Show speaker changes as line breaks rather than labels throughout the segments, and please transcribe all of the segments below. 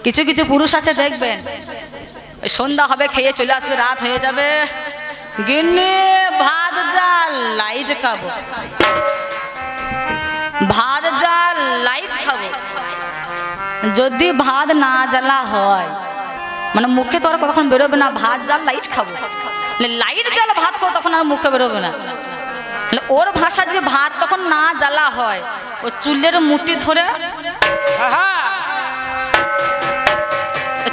কিছু কিছু পুরুষ আছে দেখবেন সন্ধ্যা হবে খেয়ে চলে আসবে, রাত হয়ে যাবে, গিন্নি ভাত জাল লাইট খাবো, ভাত জাল লাইট খাবো। যদি ভাত না জ্বালা হয় মানে মুখে তো আর কতক্ষণ বেরোবে না, ভাত জাল লাইট খাবো, লাইট জ্বাল ভাত খাবো, তখন আর মুখে বেরোবে না। ওর ভাষা যদি ভাত তখন না জ্বালা হয়, ও চুলের মুঠি ধরে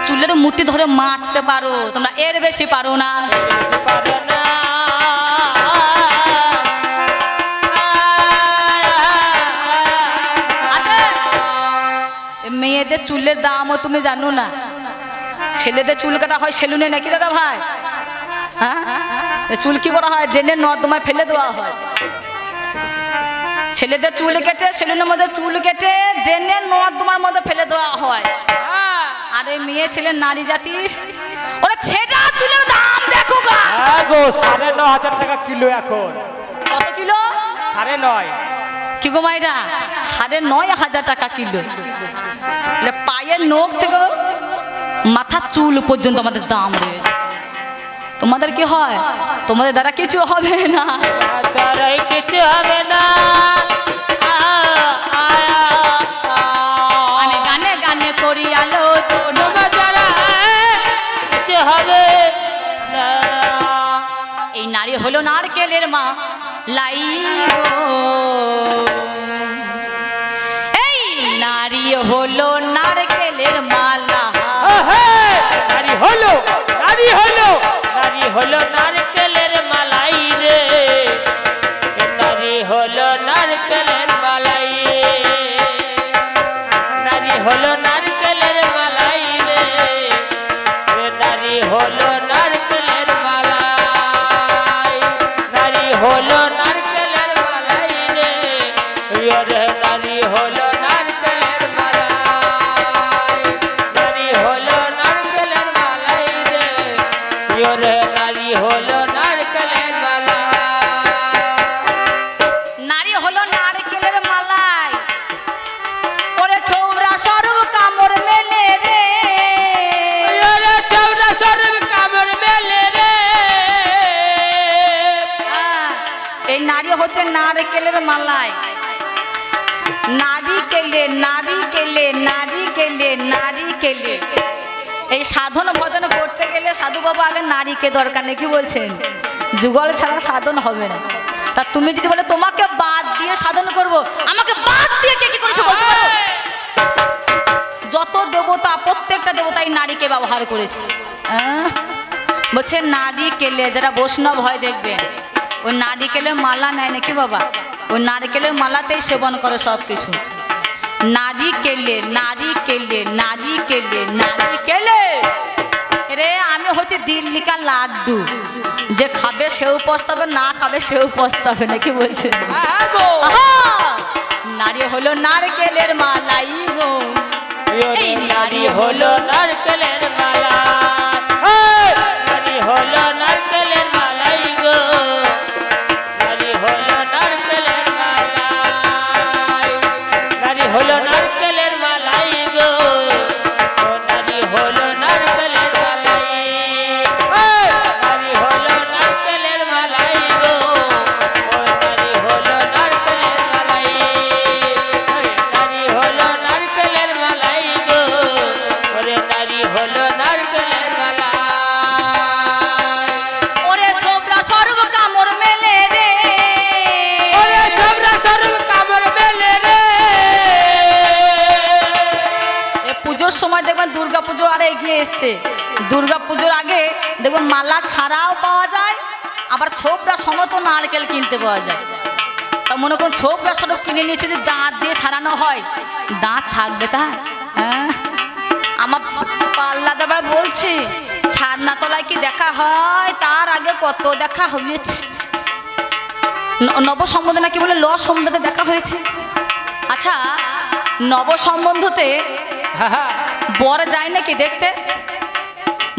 চুলের মুঠি ধরে মারতে পারো তোমরা, এর বেশি পারো না। মেয়েদের চুলের দামও তুমি জানো না, ছেলেদের চুল কাটা হয় সেলুনে নাকি দাদা ভাই? হ্যাঁ, চুল কি করা হয়? ড্রেনের নর্দমায় ফেলে দেওয়া হয়। ছেলেদের চুল কেটে সেলুনের মধ্যে চুল কেটে ড্রেনের নর্দমার মধ্যে ফেলে দেওয়া হয়। আরে মেয়ে ছেলে নারী জাতির ওরা ছেঁড়া চুলের দাম দেখো গা।
9,500 টাকা কিলো এখন।
কত কিলো?
9.5।
কি গো মাইরা? 9,500 টাকা কিলো। পায়ের নখ থেকে মাথার চুল পর্যন্ত আমাদের দাম রয়েছে। তোমাদের কি হয়? তোমাদের দ্বারা কিছু হবে না,
কিছু হবে না।
আমি গানে গানে করি আলোচনা,
কিছু হবে না।
এই নারী হলো নারকেলের মা লাই গো, এই নারী হলো নারকেলের মালা,
নারী হলো নারী হলো নারী হলো নারকেলের মালাই রে, নারী হলো নারকেলের মালাই, নারী হলো নারকেলের মালাই রে, নারী হলো নারকেলের মালাই, নারী হলো নারকেলের মালাই রে, নারী হলো নারকেলের মালাই, নারী হলো নারকেলের মালাই রে, নারী হলো নারকেলের মালাই,
নারী হলো নারকেলের মালাই। ওরে চৌরা সরব কামড় মেলে রে,
চৌরা সরব কামড় মেলে রে।
এই নারী হচ্ছে নারকেলের মালাই। নারী কেলে নারী কেলে নারী কেলে নারী কেলে, এই সাধন ভজন করতে গেলে সাধু বাবা আগে নারীকে দরকার নেই, কি বলছেন? যুগল ছাড়া সাধন হবে না। তা তুমি যদি বলে তোমাকে বাদ দিয়ে সাধন করব, আমাকে বাদ দিয়ে কে কি করেছো বলতে পারো? যত দেবতা প্রত্যেকটা দেবতাই নারীকে ব্যবহার করেছে। বলছে নারী কেলে, যারা বৈষ্ণব হয় দেখবেন ওই নারিকেলের মালা নেয় নাকি বাবা, ওই নারিকেলের মালাতেই সেবন করে সব কিছু। নারী কেলে নারী কেলে নারী কেলে নারী কেলে, রে আমি হচ্ছে দিল্লিকা লাড্ডু, যে খাবে সেও পস্তাবে, না খাবে সেও পস্তাবে, নাকি বলছে? নারী হলো নারকেলের মালাই গো, এই নারী হলো
নারকেলের মালা, নারী হলো নারকেলের মালাই গো, নারী হলো নারকেলের মালাই, নারী হলো নারকেলের মালাই গো, নারী হলো নারকেলের মালাই, নারী হলো নারকেলের মালাই গো, নারী হলো নারকেলের মালাই, নারী হলো নারকেলের মালাই গো, নারী হলো নারকেলের মালাই।
ওরে ছোবরা সর্ব কামড় মেলে রে,
ওরে ছোবরা সর্ব কামড় মেলে রে।
পুজোর সময় দেখবেন দুর্গা পুজো আরে এগিয়ে এসছে, দুর্গা পুজোর আগে দেখবেন মালা ছাড়াও পাওয়া যায়, আবার ছোবরা সমত নারকেল কিনতে পাওয়া যায়। তা মনে করুন ছোবরা সব কিনে নিয়েছে, যদি দাঁত দিয়ে সারানো হয় দাঁত থাকবে তা? আমার পাল্লা দাবার বলছে ছাদনা তলায় কি দেখা হয়, তার আগে কত দেখা হয়েছে। নব সম্বন্ধে নাকি বলে ল সম্বন্ধে দেখা হয়েছে। আচ্ছা নব সম্বন্ধতে বর যায় নাকি দেখতে?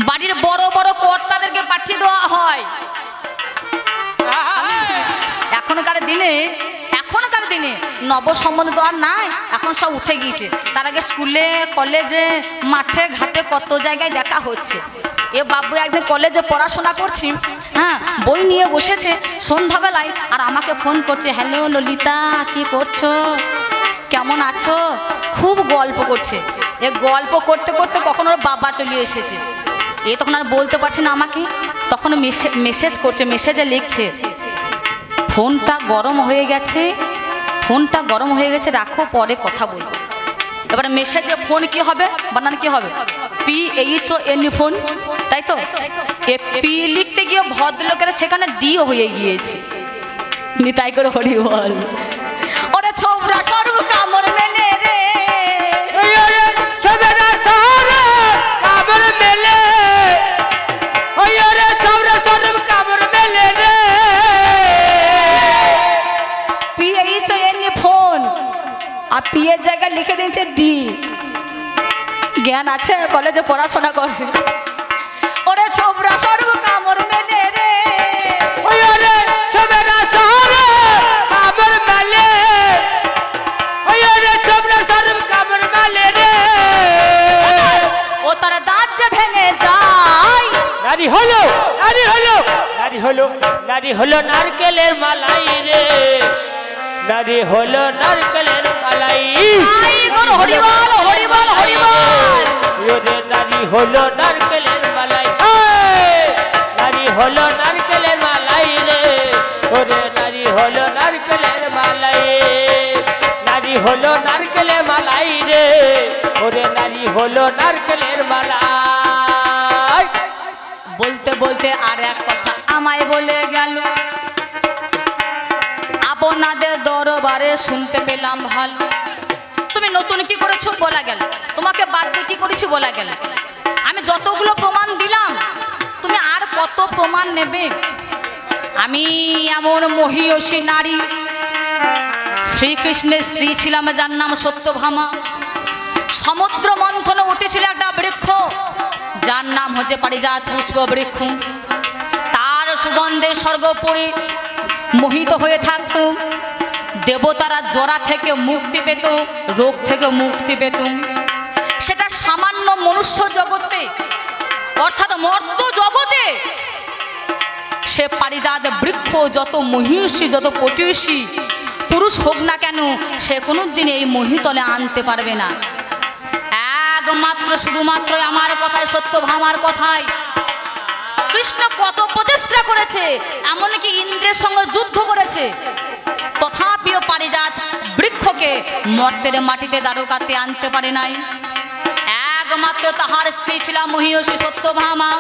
বাড়ির বড় বড় কর্তাদেরকে পাঠিয়ে দেওয়া হয়। এখনকার দিনে দিনে নব সম্বন্ধ তো আর নাই, এখন সব উঠে গিয়েছে। তার আগে স্কুলে কলেজে মাঠে ঘাটে কত জায়গায় দেখা হচ্ছে। এ বাবু একদিন কলেজে পড়াশোনা করছি, হ্যাঁ বই নিয়ে বসেছে সন্ধ্যাবেলায়, আর আমাকে ফোন করছে, হ্যালো ললিতা কি করছো, কেমন আছো, খুব গল্প করছে। এ গল্প করতে করতে কখন ওর বাবা চলে এসেছে। এ তখন আর বলতে পারছে না আমাকে, তখন মেসেজ করছে, মেসেজে লিখছে, ফোনটা গরম হয়ে গেছে, ফোনটা গরম হয়ে গেছে, রাখো পরে কথা বলবো। এবার মেসেজে ফোন কি হবে, বানান কি হবে, PHON ফোন, তাই তো। এ পি লিখতে গিয়ে ভদ্রলোকের সেখানে ডিও হয়ে গিয়েছে। নিতাই করে হরি বল। ওরে ছোবরা সরু কামড় মেলে রে,
ছোবরা সরু কামড় মেলে, ওরে ছোবরা সরু কামড় মেলে রে।
PHON ফোন, আর পি এর জায়গায় লিখে দিয়েছে ডি। জ্ঞান আছে, কলেজে পড়াশোনা করে। ওরে ছোবরা সরু কামড় মেলে রে,
ওরে ছোবরা সরু কামড় মেলে, ওরে ছোবরা সরু কামড় মেলে রে।
ও তার দাঁত যে ভেঙে যায়।
নারী হলো, নারী হলো, নারী হলো, নারী হলো নারকেলের মালাই রে, নারী হলো নারকেলের মালাই।
হরি বল হরি বল হরি বল।
ওরে নারী হলো নারকেলের মালাই, নারী হলো নারকেলের মালাই রে, ওরে নারী হলো নারকেলের মালাই, নারী হলো নারকেলের মালাই রে, ওরে নারী হলো নারকেলের মালাই।
বলতে বলতে আর এক কথা আমায় বলে গেল, আপনাদের দরবারে শুনতে পেলাম ভালো, তুমি নতুন কি করেছো বলা গেল, তোমাকে বাদ দিয়ে কি করেছি বলা গেল। আমি যতগুলো প্রমাণ দিলাম, তুমি আর কত প্রমাণ নেবে। আমি এমন মহিয়সী নারী, শ্রীকৃষ্ণের স্ত্রী ছিলাম, যার নাম সত্যভামা। সমুদ্র মন্থনে উঠেছিল একটা বৃক্ষ, যার নাম হচ্ছে পারিজাত পুষ্প বৃক্ষ। তার সুগন্ধে স্বর্গপুরী মোহিত হয়ে থাকত। দেবতারা জরা থেকে মুক্তি পেত, রোগ থেকে মুক্তি পেত। সেটা সামান্য মনুষ্য জগতে, অর্থাৎ মর্ত জগতে সে পারিজাত বৃক্ষ যত মহিষী, যত পটুষী পুরুষ হোক না কেন, সে কোনোদিন এই মহিতলে আনতে পারবে না। একমাত্র শুধুমাত্র আমার কথায়, সত্যভামার কথায় কৃষ্ণ কত প্রচেষ্টা করেছে, এমনকি ইন্দ্রের সঙ্গে যুদ্ধ করেছে, তথাপিও পারিজাত বৃক্ষকে মর্তের মাটিতে দ্বারকাতে আনতে পারে নাই। একমাত্র তাহার স্ত্রী ছিলাম মহিষী সত্যভামা।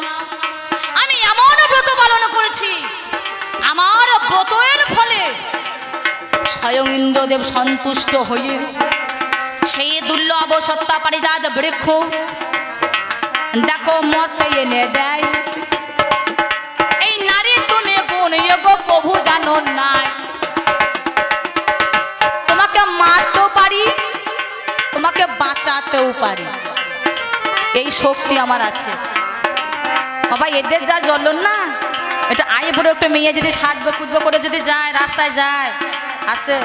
আমি এমন ব্রত পালন করেছি, আমার ব্রতের ফলে স্বয়ং ইন্দ্রদেব সন্তুষ্ট হয়ে সেই দুর্লভ সত্তা পারিজাত বৃক্ষ দেখো মর্তে এনে দেয়। এই নারী তুমি গুণ যোগ প্রভু জানো নাই, তোমাকে মারতেও পারি, তোমাকে বাঁচাতেও পারি, এই শক্তি আমার আছে। বাবা এদের যা জ্বলন না, এটা আয় বড় একটা মেয়ে যদি সাজবে কুদবে করে যদি যায়, রাস্তায় যায় আসতে,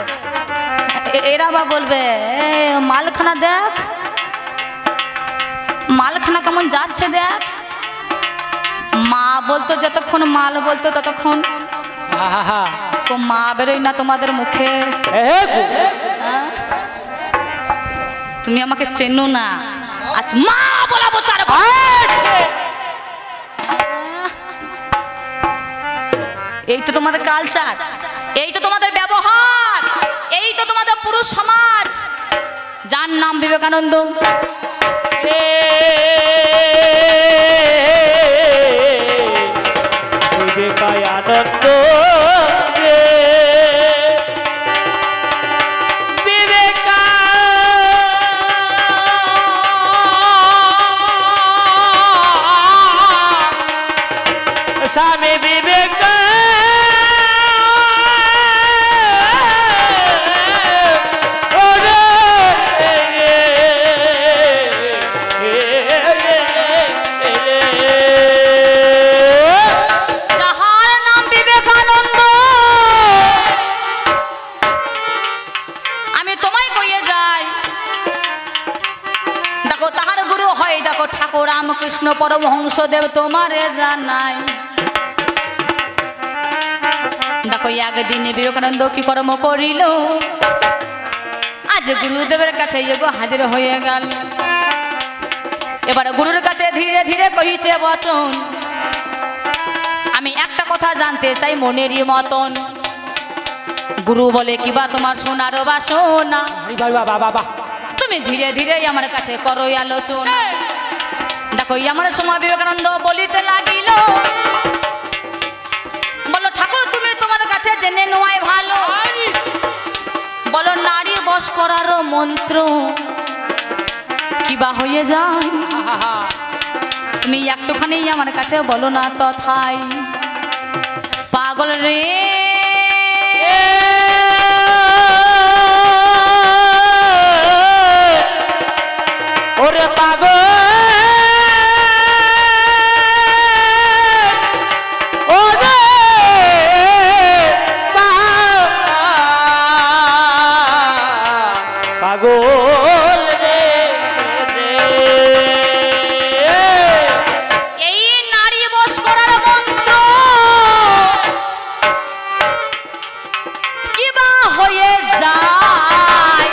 এরা বা বলবে মালখানা দেখ, মালখানা কেমন যাচ্ছে দেখ। মা বলতো যতক্ষণ, মাল বলতো ততক্ষণ, তো মা বেরোয় না তোমাদের মুখে। তুমি আমাকে চেনো না, আচ্ছা মা বলাবো তার। এই তো তোমাদের কালচার, এই তো তোমাদের ব্যবহার, এই তো তোমাদের পুরুষ সমাজ, যার নাম বিবেকানন্দ।
বিবেকানন্দ স্বামী বিবেক
ঠাকুর রামকৃষ্ণ পরমহংসদেব তোমারে জানাই। দেখো একদিন বিবেকানন্দ কি কর্ম করিল, আজ গুরুদেবের কাছে এগো হাজির হয়ে গেল। এবার গুরুর কাছে ধীরে ধীরে কহিছে বচন, আমি একটা কথা জানতে চাই মনেরই মতন। গুরু বলে কিবা তোমার শোনার বাসনা, তুমি ধীরে ধীরে আমার কাছে করো আলোচনা। দেখো আমার সময় বিবেকানন্দ বলিতে লাগিল, বলো ঠাকুর তুমি তোমার কাছে জেনে নেওয়াই ভালো, বলো নারী বশ করার মন্ত্র কিবা হয়ে যায়, তুমি একটুখানি আমার কাছে বলো না তথাই। পাগল রে
ওরে পাগল ওরে পাগল রে
এই নারী বশ করার মন্ত্র কিবা হয়ে যায়।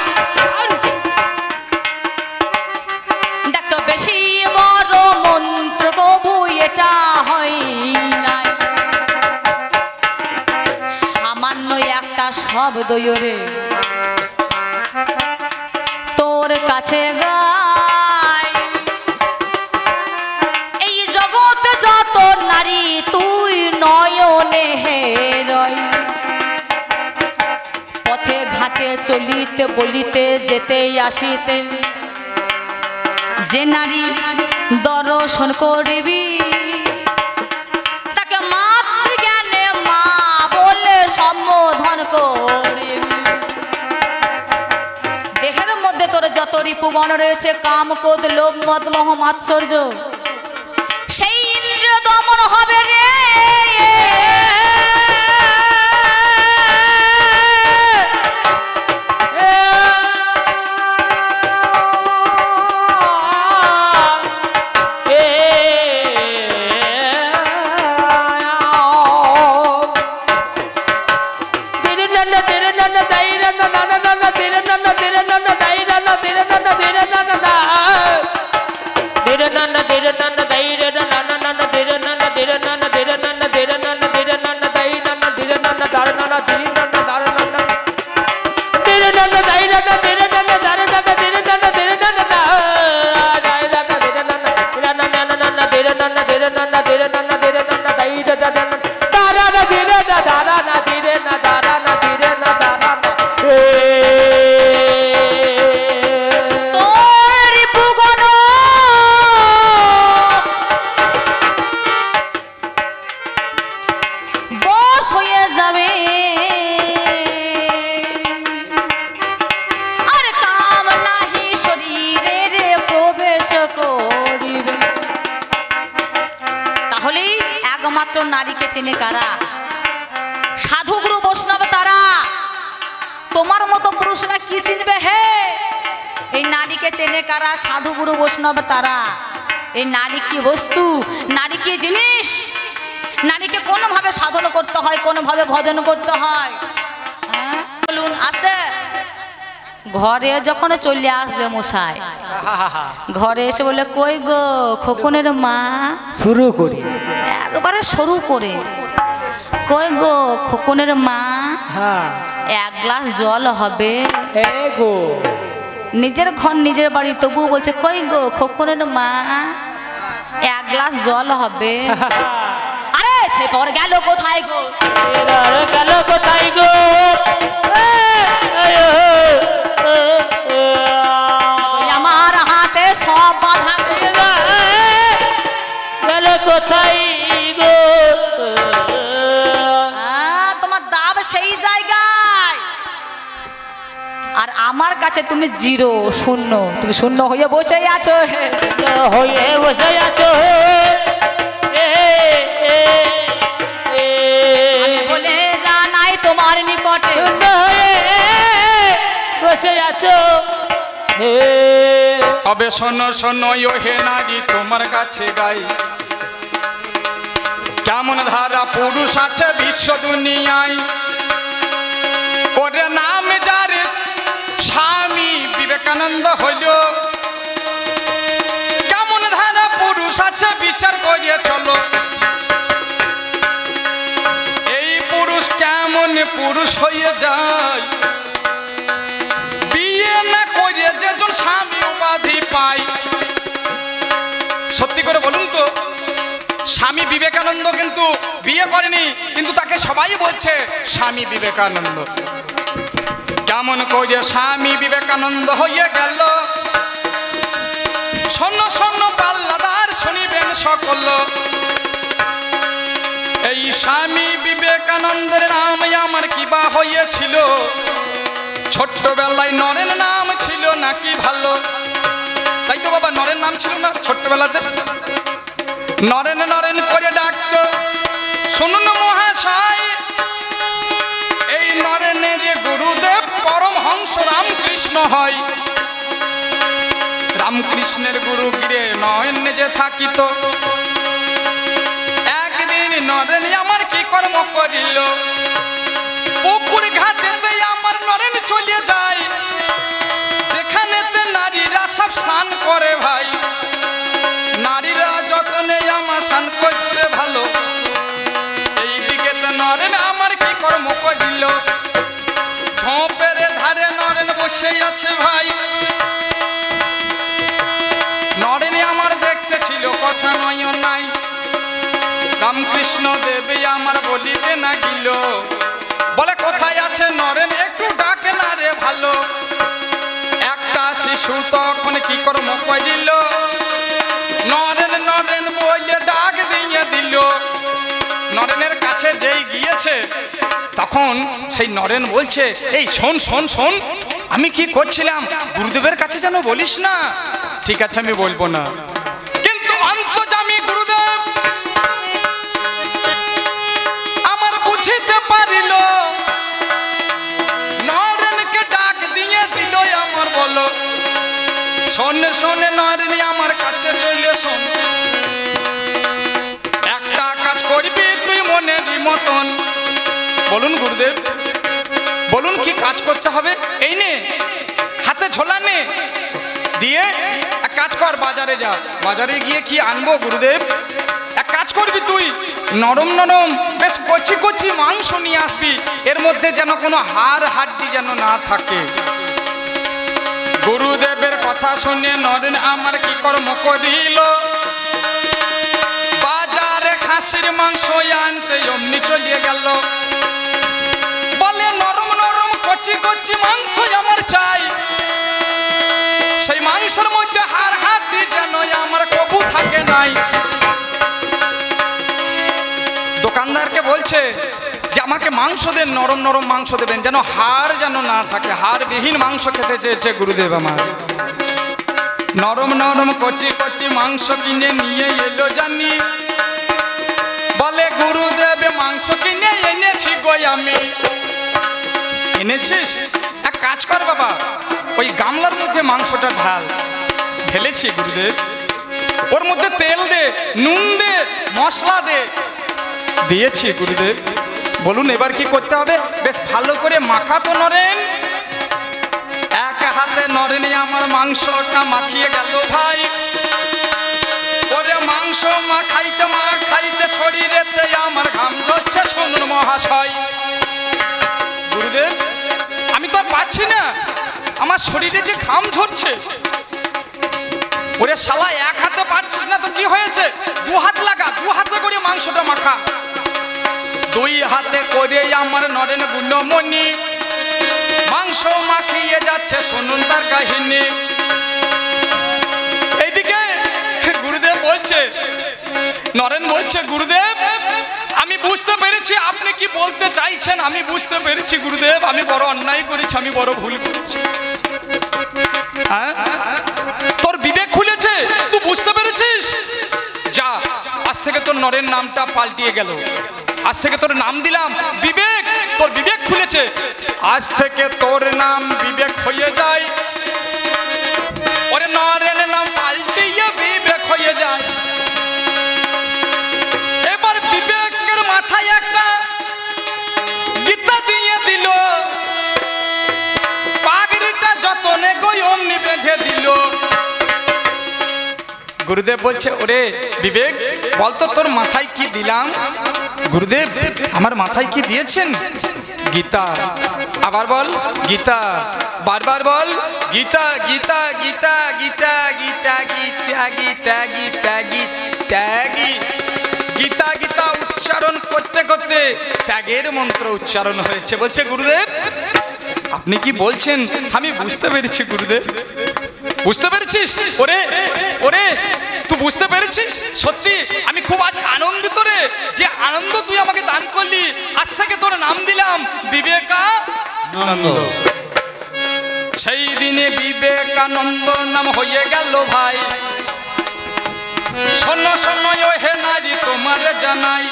দেখো বেশি বড় মন্ত্র কবু এটা হয় নাই, সামান্য একটা শব্দ রে তোর কাছে গাই। এই জগৎ যত নারী তুই নয়নে হেরই, পথে ঘাটে চলিতে বলিতে যেতে আসিতে যে নারী দর্শন করবি তাকে মাতৃজ্ঞানে মা বলে সম্বোধন করবি। দেহের মধ্যে তোর যত রিপুগণ রয়েছে, কাম ক্রোধ লোভ মদ মোহ মাৎসর্য, সেই ইন্দ্রিয় দমন হবে রে। একমাত্র নারীকে চেনে কারা? সাধু গুরু বৈষ্ণব তারা। তোমার মতো পুরুষরা কি চিনবে হে? এই নারীকে চেনে কারা? সাধু গুরু বৈষ্ণব তারা। এই নারী কি বস্তু, নারী কি জিনিস, নারীকে কোনভাবে সাধন করতে হয়, কোনভাবে ভজন করতে হয়, বলুন। আস্তে ঘরে যখন চলে আসবে মশাই, ঘরে এসে বলে কই গো খোকনের মা,
শুরু করি
একবারে শুরু করে, কই গো খোকনের মা, এক গ্লাস জল হবে
গো।
নিজের ঘর নিজের বাড়ি, তবু বলছে কই গো খোকনের মা, এক গ্লাস জল হবে। আরে সে পর গেল কোথায় গো,
গেল কোথায় গো,
আমার হাতে সব বাধা
গেল কোথায় গো।
তোমার দাব সেই জায়গায়, আর আমার কাছে তুমি জিরো, শূন্য। তুমি শূন্য হয়ে বসে আছো,
হয়ে বসে আছো।
আমি বলে জানাই তোমার নিকটে
বসে আছো।
তবে শোনো শোনো ও হে নারী তোমার কাছে গাই, কেমন ধারা পুরুষ আছে বিশ্ব দুনিয়ায়, ওর নাম যার স্বামী বিবেকানন্দ হইল। কেমন ধারা পুরুষ আছে বিচার করিয়ে চলো, এই পুরুষ কেমন পুরুষ হয়ে যায়, বিয়ে না করে যেজন স্বামী উপাধি পায়। সত্যি করে বলুন তো, স্বামী বিবেকানন্দ কিন্তু বিয়ে করেনি, কিন্তু তাকে সবাই বলছে স্বামী বিবেকানন্দ। কেমন করে স্বামী বিবেকানন্দ হয়ে গেল, শূন্য শূন্য পাল্লাদার শুনিবেন সকল। এই স্বামী বিবেকানন্দের নাম আমার কিবা হয়েছিল, ছোট্টবেলায় নরেন নাম ছিল নাকি ভালো? তাই তো বাবা, নরেন নাম ছিল না ছোট্টবেলাতে? নরেন নরেন করে ডাকতো। শুনুন মহাশয়, এই নরেনের গুরুদেব পরমহংস রামকৃষ্ণ হয়। রামকৃষ্ণের গুরু গিরে নয়ন যে থাকিত, একদিন নরেন আমার কি কর্ম করিল, পুকুর ঘাটেতে আমার নরেন চলে যায়, যেখানেতে নারীরা সব স্নান করে ভাই। নারীরা যতনে আমার স্নান করতে ভালো, এই দিকে তো নরেন আমার কি কর্ম করিল, ঝোপের ধারে নরেন বসে আছে ভাই। নরেন আমার দেখতে ছিল কথা নয় নাই, রামকৃষ্ণ দেবে আমার বলিতে না গিল, বলে কোথায় আছে নরেন একটু ডাকে না রে ভালো। একটা শিশু তখন কি কর্ম করিল, নরেন নরেন বলে ডাক দিয়ে দিল। নরেনের কাছে যেই গিয়েছে, তখন সেই নরেন বলছে, এই শোন শোন শোন, আমি কি করছিলাম গুরুদেবের কাছে যেন বলিস না। ঠিক আছে, আমি বলবো না, কিন্তু অন্তর্যামী গুরুদেব আমার বুঝিতে পারিল, নরেনকে ডাক দিয়ে দিল আমার। বলো শোনে শোনে নরেন আমার কাছে চলে শোন, একটা কাজ করবি তুই মনের মতন। বলুন গুরুদেব, বলুন কি কাজ করতে হবে? এই নে হাতে ঝোলা নে, দিয়ে এক কাজ কর, বাজারে যা। বাজারে গিয়ে কি আনবো গুরুদেব? এক কাজ করবি তুই, নরম নরম বেশ কচি কচি মাংস নিয়ে আসবি, এর মধ্যে যেন কোনো হাড় হাড্ডি যেন না থাকে। গুরুদেবের কথা শুনে নরেন আমার কি কর্ম করিল, বাজারে খাসির মাংস আনতে অমনি চলিয়ে গেল। বলে নরম নরম কচি কচি মাংস আমার চাই, সেই মাংসের মধ্যে হাড় হাড্ডি যেন আমার কবু থাকে নাই। দোকানদারকে বলছে যে আমাকে মাংস দেন, নরম নরম মাংস দেবেন, যেন হাড় যেন না থাকে, হাড়বিহীন মাংস খেতে চেয়েছে গুরুদেব আমার। নরম নরম কচি কচি মাংস কিনে নিয়ে এলো জানি, বলে গুরুদেব মাংস কিনে এনেছি গো আমি। এনেছিস? এক কাজ কর বাবা, ওই গামলার মধ্যে মাংসটা ঢাল। ঢেলেছি গুরুদেব, ওর মধ্যে তেল দে, নুন দে, মশলা দে। দিয়েছি গুরুদেব। বলুন এবার কি করতে হবে? বেশ ভালো করে মাখাতো নরেন। এক হাতে নরেন আমার মাংসটা মাখিয়ে গেল ভাই। ওরে মাংস মাখাইতে শরীরেতে আমার ঘাম ঝরছে। শুনুন মহাশয়, গুরুদেব আমি তো আর পাচ্ছি না, আমার শরীরে যে ঘাম ঝরছে। ওরে শালা, এক হাতে পাচ্ছিস না তো কি হয়েছে? দু হাত লাগা, দু হাতে করে মাংসটা মাখা। দুই হাতে করে আমার নরেন গুণমণি মাংস মাখিয়ে যাচ্ছে। শুনুন তার কাহিনী। এইদিকে গুরুদেব বলছে, নরেন বলছে, গুরুদেব আমি বুঝতে পেরেছি আপনি কি বলতে চাইছেন, আমি বুঝতে পেরেছি গুরুদেব, আমি বড় অন্যায় করেছি, আমি বড় ভুল করেছি। তোর বিবেক খুলেছে, তুই বুঝতে পেরেছিস? যা, আজ থেকে তোর নরেন নামটা পাল্টিয়ে গেল। আজ থেকে তোর নাম দিলাম বিবেক। তোর বিবেক খুলেছে, আজ থেকে তোর নাম বিবেক হয়ে যায়। ওরে নরেন নরেন নাম পাল্টিয়ে বিবেক হয়ে যায়। এবার বিবেকের মাথায় একটা গীতা দিয়ে দিল, পাগড়িটা যতনে গই অমনি বেঁধে দিল। গুরুদেব বলছে, ওরে বিবেক বলতো তোর মাথায় কি দিলাম? গুরুদেব আমার মাথায় কি দিয়েছেন? গীতা। আবার বল গীতা, বারবার বল গীতা গীতা গীতা গীতা গীতা গীতা গীতা গীতা গীতা গীতা গীতা উচ্চারণ করতে করতে ত্যাগের মন্ত্র উচ্চারণ হয়েছে। বলছে গুরুদেব আপনি কি বলছেন? আমি বুঝতে পেরেছি গুরুদেব। বুঝতে পেরেছিস? ওরে ওরে তুই বুঝতে পেরেছিস? সত্যি আমি খুব আজ আনন্দিত রে, যে আনন্দ তুই আমাকে দান করলি। আজ থেকে তোর নাম দিলাম বিবেকানন্দ। সেই দিনে বিবেকানন্দ নাম হয়ে গেল ভাই। শোনো শোনো ও হে নারী তোমার জানাই,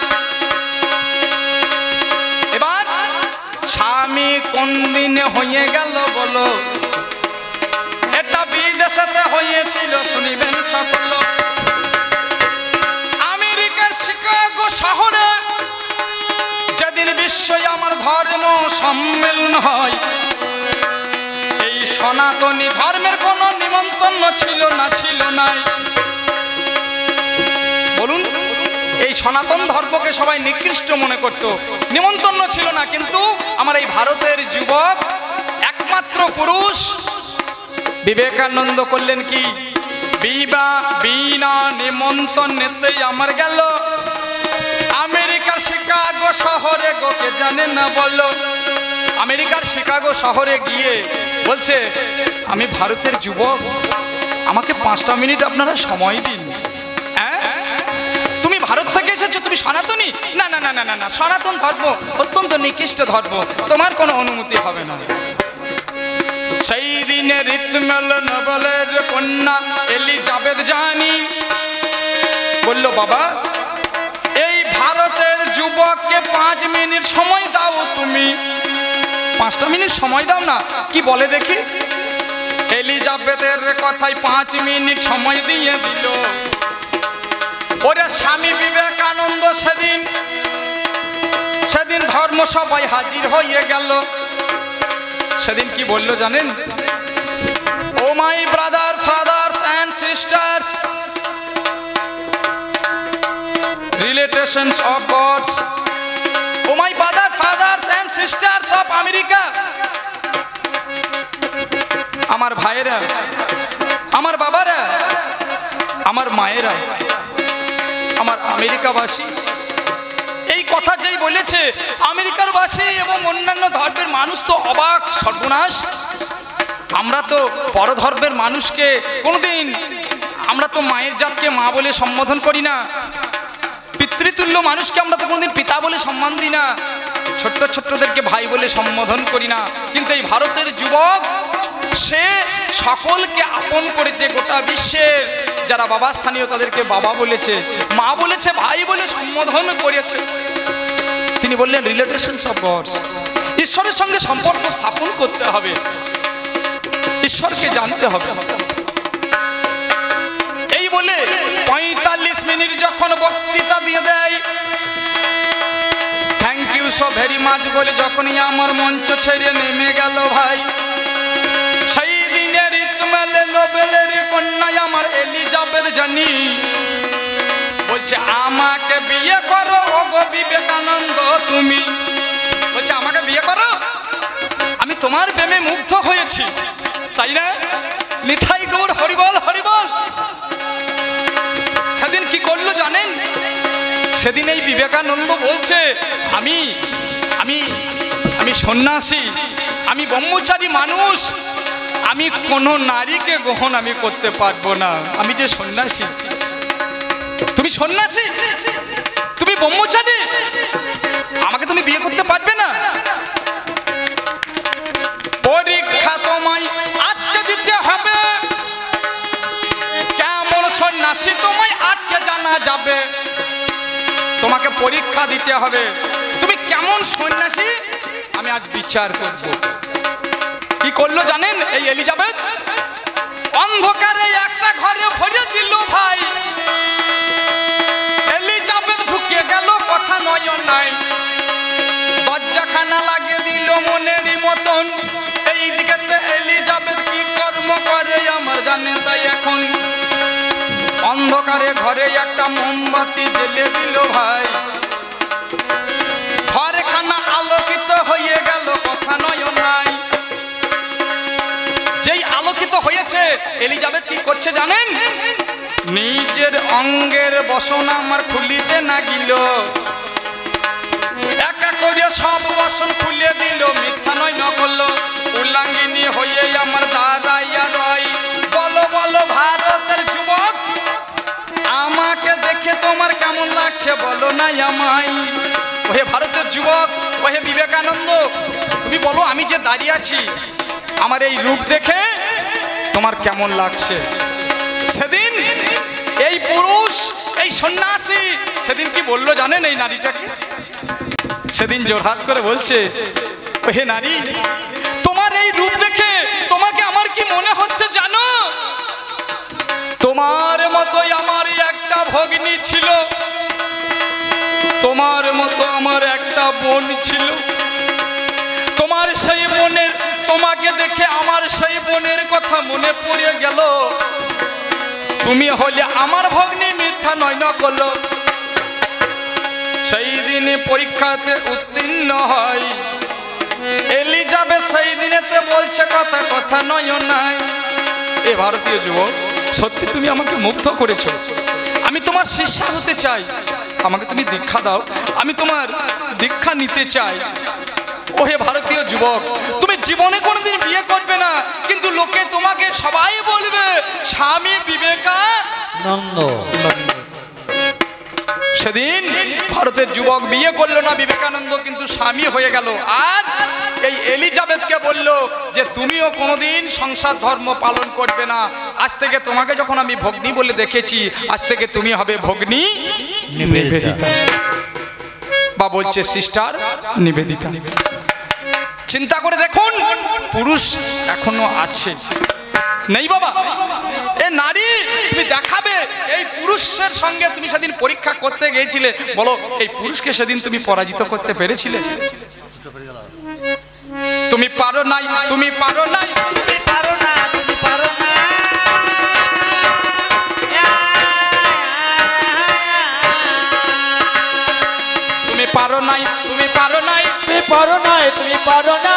এবার স্বামী কোন দিনে হয়ে গেল বলো? এটা বিদেশেতে হয়েছিল শুনিবেন সকল। আমেরিকার শিকাগো শহরে যেদিন বিশ্বই আমার ধর্ম সম্মেলন হয়, এই সনাতনী ধর্মের কোনো নিমন্ত্রণ ছিল না, ছিল নাই। বলুন, এই সনাতন ধর্মকে সবাই নিকৃষ্ট মনে করত, নিমন্ত্রণ ছিল না। কিন্তু আমার এই ভারতের যুবক একমাত্র পুরুষ বিবেকানন্দ করলেন কি? বিনা নিমন্ত্রণেতেই আমার গেল আমেরিকার শিকাগো শহরে। গোকে জানে না বলো? আমেরিকার শিকাগো শহরে গিয়ে বলছে, আমি ভারতের যুবক, আমাকে 5টা মিনিট আপনারা সময় দিন। হ্যাঁ, তুমি ভারত থেকে এসেছো, তুমি সনাতনী? না না না না না না, সনাতন ধর্ম অত্যন্ত নিকৃষ্ট ধর্ম, তোমার কোনো অনুমতি হবে না। সেই দিনে রিতমেল নোবেলের কন্যা এলিজাবেথ জানি বলল, বাবা এই ভারতের যুবককে 5 মিনিট সময় দাও। তুমি 5টা মিনিট সময় দাও না? কি বলে দেখি? এলিজাবেথের কথায় 5 মিনিট সময় দিয়ে দিল। ওরে স্বামী বিবেকানন্দ সেদিন ধর্ম সভায় হাজির হয়ে গেল। সেদিন কি বললো জানেন? O my brother, fathers and sisters, relatives of gods, O my brother, fathers and sisters of America. আমার ভাইয়েরা, আমার বাবারা, আমার মায়েরা, আমার আমেরিকাবাসী। এই কথা যেই বলেছে, আমেরিকার বাসী এবং অন্যান্য ধর্মের মানুষ তো অবাক, সর্বনাশ। আমরা তো পরধর্মের মানুষকে কোনোদিন, আমরা তো মায়ের জাতকে মা বলে সম্বোধন করি না, পিতৃতুল্য মানুষকে আমরা তো কোনোদিন পিতা বলে সম্মান দিই না, ছোট্ট ছোট্টদেরকে ভাই বলে সম্বোধন করি না। কিন্তু এই ভারতের যুবক সে সকলকে আপন করেছে, গোটা বিশ্বের যারা বাবা স্থানীয় তাদেরকে বাবা বলেছে, মা বলেছে, ভাই বলে সম্বোধন করেছে। তিনি বললেন রিলেটিভস অফ গডস, ঈশ্বরের সঙ্গে সম্পর্ক স্থাপন করতে হবে, ঈশ্বরকে জানতে হবে। এই বলে 45 মিনিট যখন বক্তৃতা দিয়ে দেয়, thank you so very much বলে যখনই আমার মঞ্চ ছেড়ে নেমে গেল ভাই, সেই দিনে রিতমেল নোবেলের কন্যা আমার এলিজাবেথ জানি বলছে, আমাকে বিয়ে করো ওগো বিবেকানন্দ তুমি। বলছে আমাকে বিয়ে করো, আমি তোমার প্রেমে মুগ্ধ হয়েছি, তাই না? নিতাই গৌর হরিবল হরিবল। সেদিন কি করলো জানেন? সেদিন এই বিবেকানন্দ বলছে, আমি আমি আমি সন্ন্যাসী, আমি ব্রহ্মচারী মানুষ, আমি কোনো নারীকে গ্রহণ আমি করতে পারবো না, আমি যে সন্ন্যাসী। তুমি সন্ন্যাসী, তুমি ব্রহ্মচারী, আমাকে তুমি বিয়ে করতে পারবে না। পরীক্ষা তোমায় আজকে দিতে হবে, কেমন সন্ন্যাসী তোমায় আজকে জানা যাবে। তোমাকে পরীক্ষা দিতে হবে, তুমি কেমন সন্ন্যাসী আমি আজ বিচার করব। কি করলো জানেন এই এলিজাবেথ? অন্ধকারে একটা ঘরে ভরে দিল ভাই, এলিজাবেথ ঢুকে গেল কথা নয় নাই, দরজাখানা লাগিয়ে দিল মনেরই মতন। এইদিকে এলিজাবেথ কি কর্ম করে আমার জানেন তাই এখন, অন্ধকারে ঘরে একটা মোমবাতি জ্বেলে দিল ভাই, ঘরখানা আলোকিত হয়ে গেল কথা নয় নাই। যেই আলোকিত হয়েছে এলিজাবেথ কি করছে জানেন, নিজের অঙ্গের বসন আমার খুলিতে না গিল, একা করে সব বসন খুলে দিল, মিথ্যা নয় নকল, উল্লাঙ্ঘিনী হয়ে আমার দাঁড়াইয়া রয়। বলো বলো ভারতের যুবক, আমাকে দেখে তোমার কেমন লাগছে বলো না আমায়। ওহে ভারতের যুবক, ওহে বিবেকানন্দ, তুমি বলো আমি যে দাঁড়িয়ে আছি আমার এই রূপ দেখে তোমার কেমন লাগছে। সেদিন এই পুরুষ, এই সন্ন্যাসী সেদিন কি বললো জানেন এই নারীটাকে? সেদিন জোরহাত করে বলছে, ওহে নারী, তোমার এই রূপ দেখে তোমাকে আমার কি মনে হচ্ছে জানো? তোমার মতোই আমার একটা ভগ্নী ছিল, তোমার মতো আমার একটা বোন ছিল, তোমার সেই বোনের, তোমাকে দেখে আমার সেই বোনের কথা মনে পড়ে গেল। তুমি হলে আমার ভগ্নী, মিথ্যা নয় নকল। সেই দিনে পরীক্ষাতে উত্তীর্ণ হয় এলিজাবেথ, সেই দিনেতে বলছে কথা কথা নয় নাই। এ ভারতীয় যুবক, সত্যি তুমি আমাকে মুগ্ধ করেছো, আমি তোমার শিষ্যা হতে চাই, আমাকে তুমি দীক্ষা দাও, আমি তোমার দীক্ষা নিতে চাই। ওহে ভারতীয় যুবক, তুমি জীবনে কোনোদিন বিয়ে করবে না, কিন্তু লোকে তোমাকে সবাই বলবে স্বামী বিবেকানন্দ। সেদিন ভারতের যুবক বিয়ে করলো না বিবেকানন্দ, কিন্তু স্বামী হয়ে গেল। আর এই এলিজাবেথকে বলল যে তুমিও কোনোদিন সংসার ধর্ম পালন করবে না, আজ থেকে তোমাকে যখন আমি ভগ্নী বলে দেখেছি, আজ থেকে তুমি হবে ভগ্নী নিবেদিতা, বা বলছে সিস্টার নিবেদিতা। চিন্তা করে দেখুন, পুরুষ এখনো আছে নেই বাবা। এ নারী, তুমি দেখাবে এই পুরুষের সঙ্গে তুমি সেদিন পরীক্ষা করতে গিয়েছিলে, বলো এই পুরুষকে সেদিন তুমি পরাজিত করতে পেরেছিলে? তুমি পারো নাই, তুমি পারো নাই, তুমি পারো না, তুমি পারো না। তুমি পারো নাই, তুমি পারো নাই,
তুমি পারো নাই, তুমি পারো না।